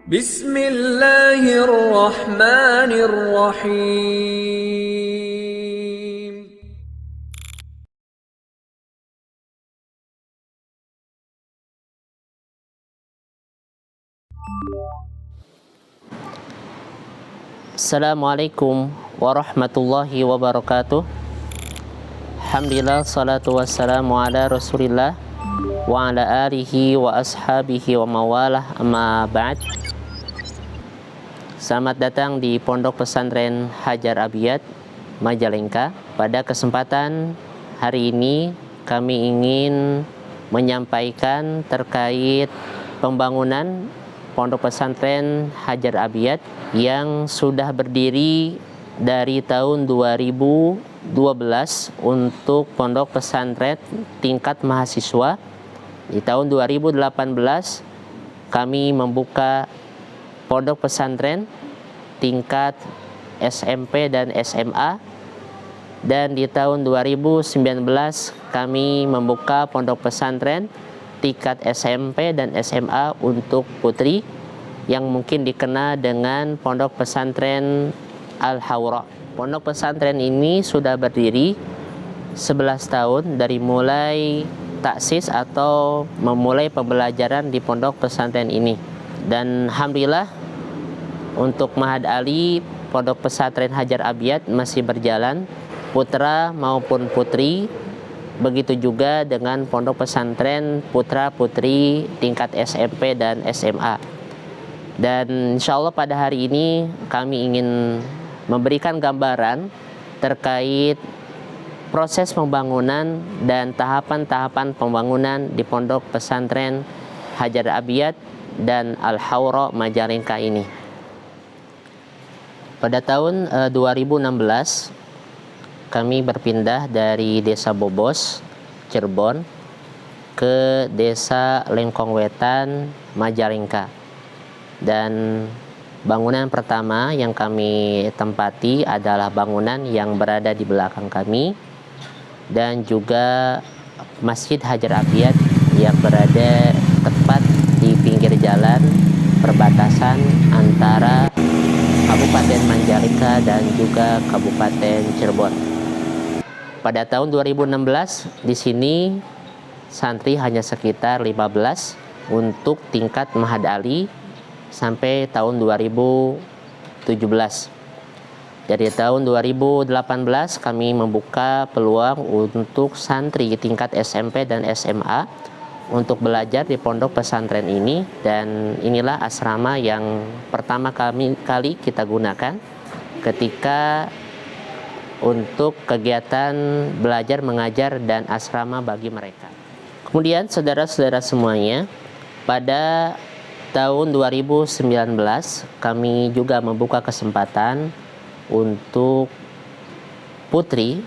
Bismillahirrahmanirrahim. Assalamualaikum warahmatullahi wabarakatuh. Alhamdulillah, salatu wassalamu ala rasulillah wa ala alihi wa ashabihi wa mawalah, amma ba'd. Selamat datang di Pondok Pesantren Hajar Abiyat, Majalengka. Pada kesempatan hari ini kami ingin menyampaikan terkait pembangunan Pondok Pesantren Hajar Abiyat yang sudah berdiri dari tahun 2012 untuk pondok pesantren tingkat mahasiswa. Di tahun 2018 kami membuka pondok pesantren tingkat SMP dan SMA, dan di tahun 2019 kami membuka pondok pesantren tingkat SMP dan SMA untuk putri yang mungkin dikenal dengan Pondok Pesantren Al-Hawra. Pondok pesantren ini sudah berdiri 11 tahun dari mulai taksis atau memulai pembelajaran di pondok pesantren ini. Dan alhamdulillah untuk Ma'had Ali, Pondok Pesantren Hajar Abiyat masih berjalan, putra maupun putri. Begitu juga dengan pondok pesantren putra putri tingkat SMP dan SMA. Dan insya Allah pada hari ini kami ingin memberikan gambaran terkait proses pembangunan dan tahapan-tahapan pembangunan di pondok pesantren Hajar Abiyat dan Al-Hawra Majalengka ini. Pada tahun 2016 kami berpindah dari Desa Bobos, Cirebon, ke Desa Lengkong Wetan, Majalengka. Dan bangunan pertama yang kami tempati adalah bangunan yang berada di belakang kami, dan juga Masjid Hajar Abiyat yang berada tepat di pinggir jalan perbatasan antara Kabupaten Majalengka dan juga Kabupaten Cirebon. Pada tahun 2016 di sini santri hanya sekitar 15 untuk tingkat Ma'had Ali sampai tahun 2017. Dari tahun 2018 kami membuka peluang untuk santri tingkat SMP dan SMA untuk belajar di pondok pesantren ini, dan inilah asrama yang pertama kali kita gunakan ketika untuk kegiatan belajar mengajar dan asrama bagi mereka. Kemudian saudara-saudara semuanya, pada tahun 2019 kami juga membuka kesempatan untuk putri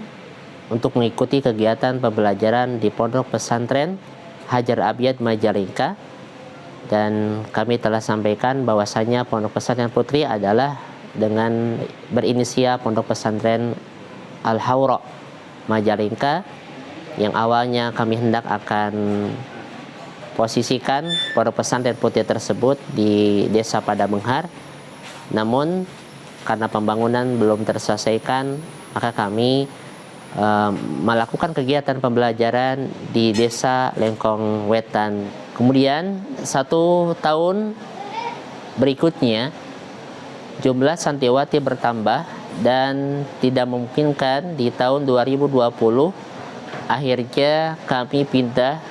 untuk mengikuti kegiatan pembelajaran di Pondok Pesantren Hajar Abiyat Majalengka, dan kami telah sampaikan bahwasanya Pondok Pesantren Putri adalah dengan berinisial Pondok Pesantren Al-Hawra Majalengka, yang awalnya kami hendak akan posisikan pondok pesantren putri tersebut di Desa Padabenghar. Namun karena pembangunan belum terselesaikan, maka kami melakukan kegiatan pembelajaran di Desa Lengkong Wetan. Kemudian 1 tahun berikutnya jumlah santriwati bertambah dan tidak memungkinkan di tahun 2020. Akhirnya kami pindah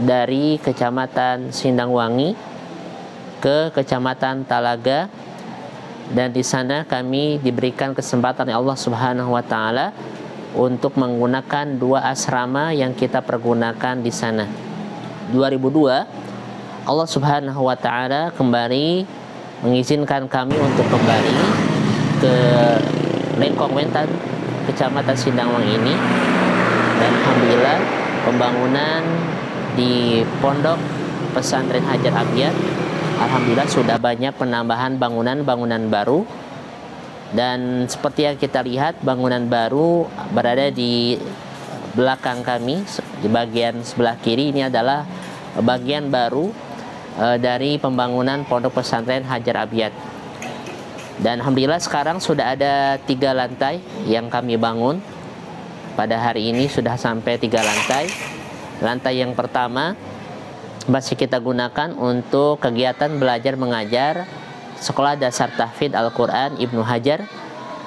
dari Kecamatan Sindangwangi ke Kecamatan Talaga, dan di sana kami diberikan kesempatan oleh Allah Subhanahu wa taala untuk menggunakan 2 asrama yang kita pergunakan di sana. 2002 Allah Subhanahu wa taala kembali mengizinkan kami untuk kembali ke Lengkong Wetan, Kecamatan Sindangwangi ini, dan alhamdulillah pembangunan di Pondok Pesantren Hajar Abiyat alhamdulillah sudah banyak penambahan bangunan-bangunan baru. Dan seperti yang kita lihat, bangunan baru berada di belakang kami, di bagian sebelah kiri. Ini adalah bagian baru dari pembangunan Pondok Pesantren Hajar Abiyat. Dan alhamdulillah sekarang sudah ada 3 lantai yang kami bangun. Pada hari ini sudah sampai 3 lantai. Lantai yang pertama masih kita gunakan untuk kegiatan belajar mengajar Sekolah Dasar Tahfidz Al-Quran Ibnu Hajar.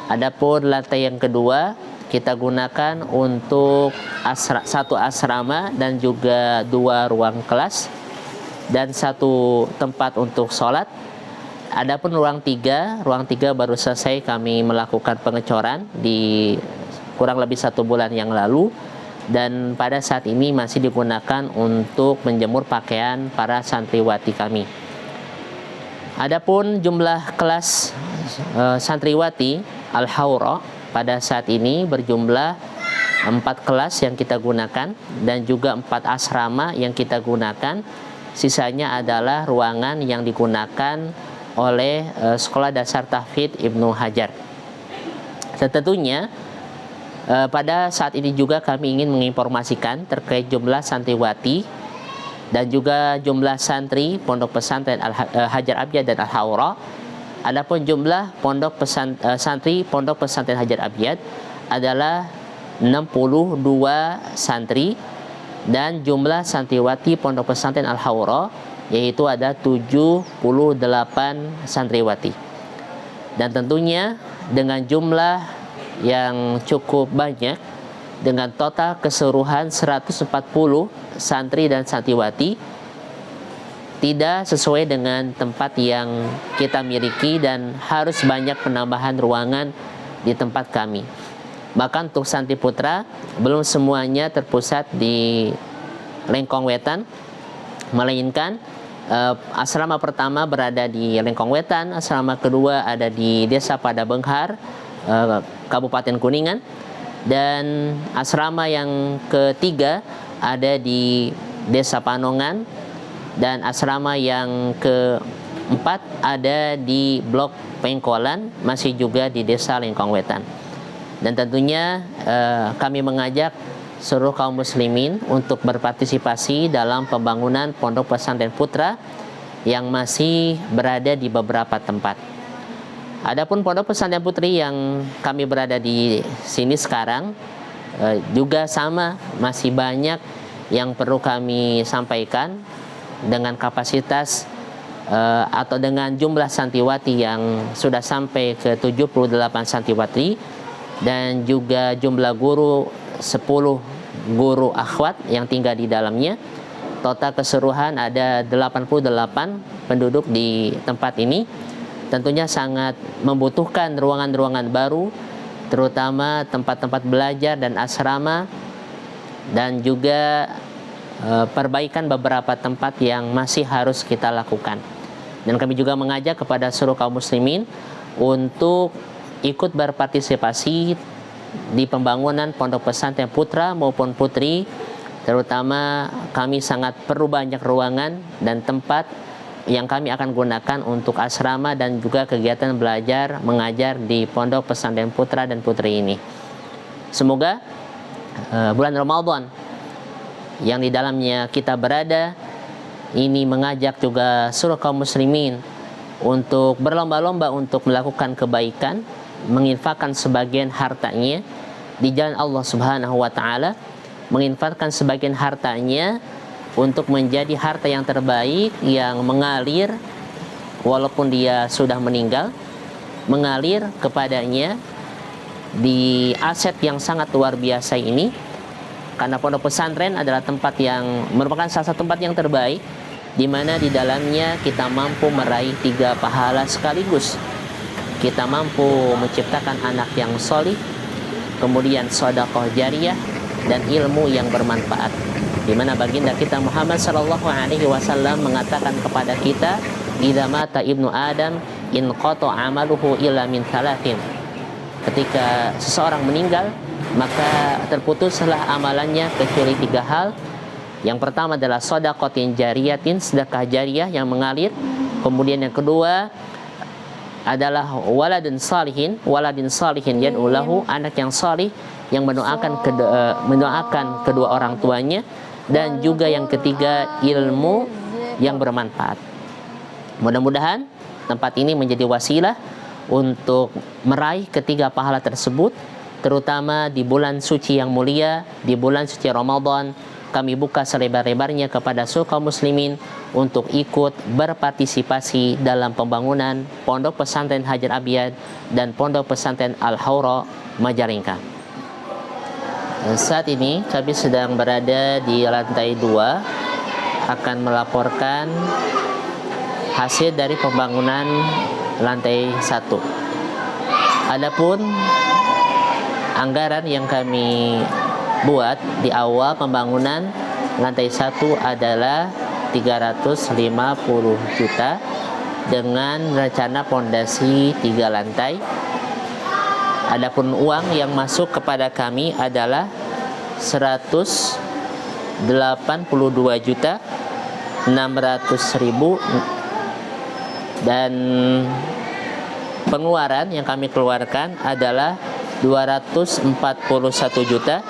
Adapun lantai yang kedua kita gunakan untuk satu asrama dan juga 2 ruang kelas dan 1 tempat untuk sholat. Adapun ruang 3 baru selesai kami melakukan pengecoran di kurang lebih 1 bulan yang lalu, dan pada saat ini masih digunakan untuk menjemur pakaian para santriwati kami. Adapun jumlah kelas santriwati Al-Haura pada saat ini berjumlah 4 kelas yang kita gunakan dan juga 4 asrama yang kita gunakan. Sisanya adalah ruangan yang digunakan oleh Sekolah Dasar Tahfidz Ibnu Hajar. Tentunya pada saat ini juga kami ingin menginformasikan terkait jumlah santriwati dan juga jumlah santri Pondok Pesantren Hajar Abiyat dan Al-Haura. Adapun jumlah santri Pondok Pesantren Hajar Abiyat adalah 62 santri, dan jumlah santriwati Pondok Pesantren Al-Haura yaitu ada 78 santriwati. Dan tentunya dengan jumlah yang cukup banyak, dengan total keseluruhan 140 santri dan santriwati, tidak sesuai dengan tempat yang kita miliki dan harus banyak penambahan ruangan di tempat kami. Bahkan untuk santri putra belum semuanya terpusat di Lengkong Wetan, melainkan asrama pertama berada di Lengkong Wetan, asrama kedua ada di Desa Padabenghar, Kabupaten Kuningan, dan asrama yang ketiga ada di Desa Panongan, dan asrama yang keempat ada di Blok Pengkolan, masih juga di Desa Lengkong Wetan. Dan tentunya kami mengajak seluruh kaum muslimin untuk berpartisipasi dalam pembangunan Pondok Pesantren Putra yang masih berada di beberapa tempat. Adapun Pondok Pesantren Putri yang kami berada di sini sekarang juga sama, masih banyak yang perlu kami sampaikan dengan kapasitas atau dengan jumlah santriwati yang sudah sampai ke 78 santriwati, dan juga jumlah guru 10 guru akhwat yang tinggal di dalamnya. Total keseluruhan ada 88 penduduk di tempat ini. Tentunya sangat membutuhkan ruangan-ruangan baru, terutama tempat-tempat belajar dan asrama, dan juga perbaikan beberapa tempat yang masih harus kita lakukan. Dan kami juga mengajak kepada seluruh kaum muslimin untuk ikut berpartisipasi di pembangunan Pondok Pesantren Putra maupun Putri. Terutama kami sangat perlu banyak ruangan dan tempat yang kami akan gunakan untuk asrama dan juga kegiatan belajar mengajar di Pondok Pesantren Putra dan Putri ini. Semoga bulan Ramadan yang di dalamnya kita berada ini mengajak juga seluruh kaum muslimin untuk berlomba-lomba untuk melakukan kebaikan, menginfakkan sebagian hartanya di jalan Allah Subhanahu wa taala, menginfakkan sebagian hartanya untuk menjadi harta yang terbaik yang mengalir walaupun dia sudah meninggal, mengalir kepadanya di aset yang sangat luar biasa ini. Karena pondok pesantren adalah tempat yang merupakan salah satu tempat yang terbaik, di mana di dalamnya kita mampu meraih 3 pahala sekaligus. Kita mampu menciptakan anak yang solih, kemudian sedekah jariyah, dan ilmu yang bermanfaat. Di mana baginda kita Muhammad sallallahu alaihi wasallam mengatakan kepada kita, "Idza mata ibnu Adam in qata amaluhu illa min thalathin." Ketika seseorang meninggal, maka terputuslah amalannya kecuali 3 hal. Yang pertama adalah shadaqatin jariyatin, sedekah jariyah yang mengalir. Kemudian yang kedua adalah waladin salihin yad'u lahu, anak yang salih yang mendoakan kedua orang tuanya. Dan juga yang ketiga ilmu yang bermanfaat. Mudah-mudahan tempat ini menjadi wasilah untuk meraih ketiga pahala tersebut, terutama di bulan suci yang mulia, di bulan suci Ramadan. Kami buka selebar-lebarnya kepada seluruh kaum muslimin untuk ikut berpartisipasi dalam pembangunan Pondok Pesantren Hajar Abiyad dan Pondok Pesantren Al-Haura Majalengka. Saat ini kami sedang berada di lantai 2 akan melaporkan hasil dari pembangunan lantai 1. Adapun anggaran yang kami buat di awal pembangunan lantai 1 adalah 350 juta dengan rencana pondasi 3 lantai. Adapun uang yang masuk kepada kami adalah 182 juta 600.000 dan pengeluaran yang kami keluarkan adalah 241 juta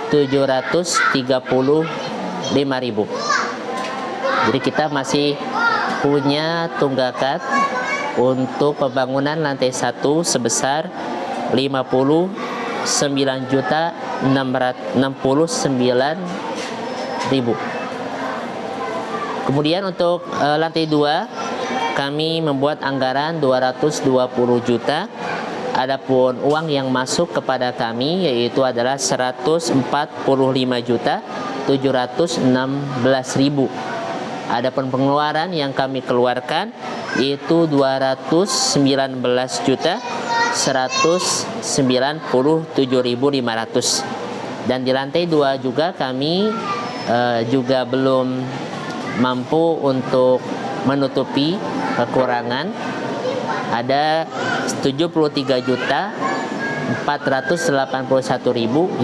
735.000. Jadi kita masih punya tunggakan untuk pembangunan lantai 1 sebesar 59 juta 669.000. Kemudian untuk lantai 2 kami membuat anggaran 220 juta. Adapun uang yang masuk kepada kami yaitu adalah 145 juta 716.000. Adapun pengeluaran yang kami keluarkan yaitu 219 juta 197.500. Dan di lantai 2 juga kami juga belum mampu untuk menutupi kekurangan. Ada 73 juta 481.000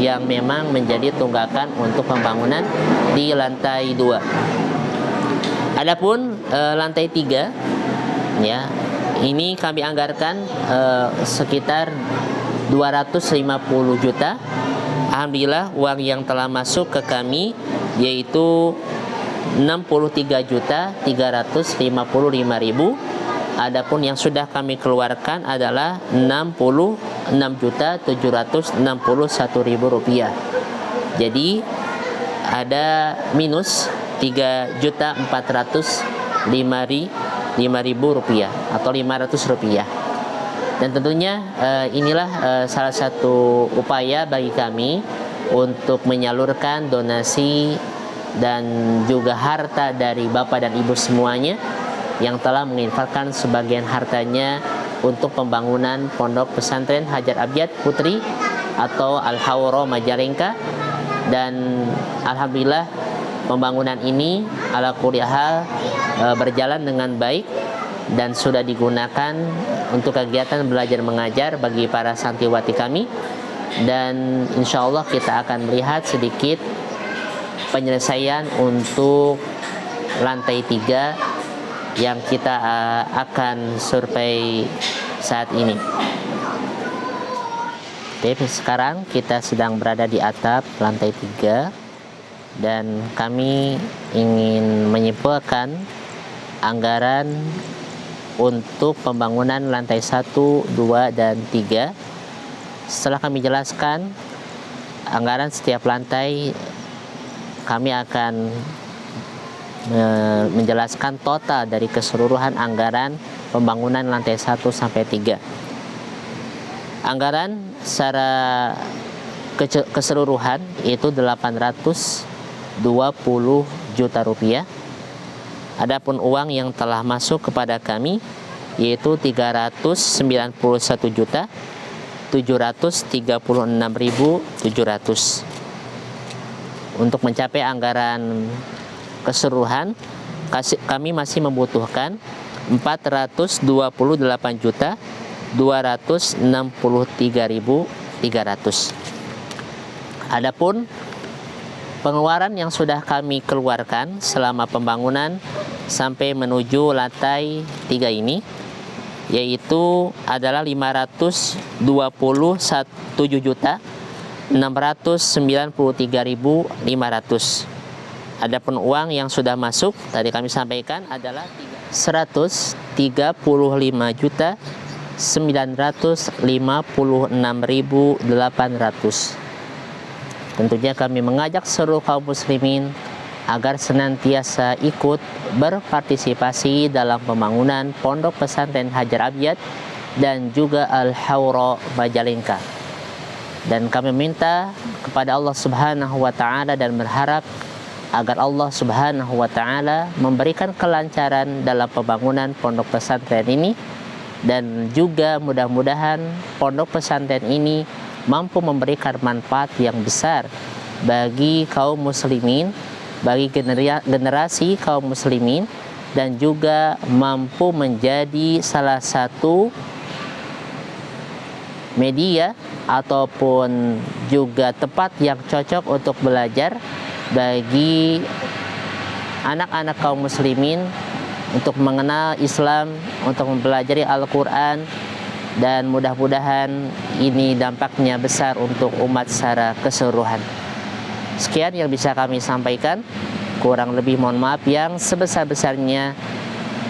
yang memang menjadi tunggakan untuk pembangunan di lantai 2. Adapun lantai 3 ya, ini kami anggarkan sekitar 250 juta. Alhamdulillah uang yang telah masuk ke kami yaitu 63 juta 355.000. Adapun yang sudah kami keluarkan adalah 66 juta 761.000 rupiah. Jadi ada minus 3 juta 405.000 rupiah atau 500 rupiah. Dan tentunya inilah salah satu upaya bagi kami untuk menyalurkan donasi dan juga harta dari Bapak dan Ibu semuanya yang telah menginfakkan sebagian hartanya untuk pembangunan Pondok Pesantren Hajar Abiyad Putri atau Al-Haura Majalengka. Dan alhamdulillah pembangunan ini ala kulli hal berjalan dengan baik dan sudah digunakan untuk kegiatan belajar mengajar bagi para santriwati kami. Dan insya Allah kita akan melihat sedikit penyelesaian untuk lantai 3 yang kita akan survei saat ini. Oke, sekarang kita sedang berada di atap lantai 3 dan kami ingin menyimpulkan anggaran untuk pembangunan lantai 1, 2, dan 3. Setelah kami jelaskan anggaran setiap lantai, kami akan menjelaskan total dari keseluruhan anggaran pembangunan lantai 1 sampai 3. Anggaran secara keseluruhan itu 820 juta rupiah. Adapun uang yang telah masuk kepada kami yaitu 391 juta 736.700. Untuk mencapai anggaran keseluruhan kami masih membutuhkan 428 juta 263.300. Adapun pengeluaran yang sudah kami keluarkan selama pembangunan sampai menuju lantai 3 ini yaitu adalah 521 juta 693.500. Adapun uang yang sudah masuk tadi kami sampaikan adalah 135.956.800. Tentunya kami mengajak seluruh kaum muslimin agar senantiasa ikut berpartisipasi dalam pembangunan Pondok Pesantren Hajar Abiyat dan juga Al-Hawra Majalengka. Dan kami minta kepada Allah Subhanahu wa taala dan berharap agar Allah Subhanahu wa taala memberikan kelancaran dalam pembangunan pondok pesantren ini, dan juga mudah-mudahan pondok pesantren ini mampu memberikan manfaat yang besar bagi kaum muslimin, bagi generasi kaum muslimin, dan juga mampu menjadi salah satu media ataupun juga tempat yang cocok untuk belajar bagi anak-anak kaum muslimin untuk mengenal Islam, untuk mempelajari Al-Quran, dan mudah-mudahan ini dampaknya besar untuk umat secara keseluruhan. Sekian yang bisa kami sampaikan, kurang lebih mohon maaf yang sebesar-besarnya.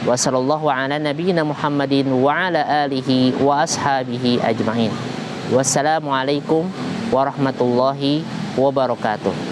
Wassallallahu ala nabiyyina Muhammadin wa ala alihi wa ashabihi ajma'in. Wassalamualaikum warahmatullahi wabarakatuh.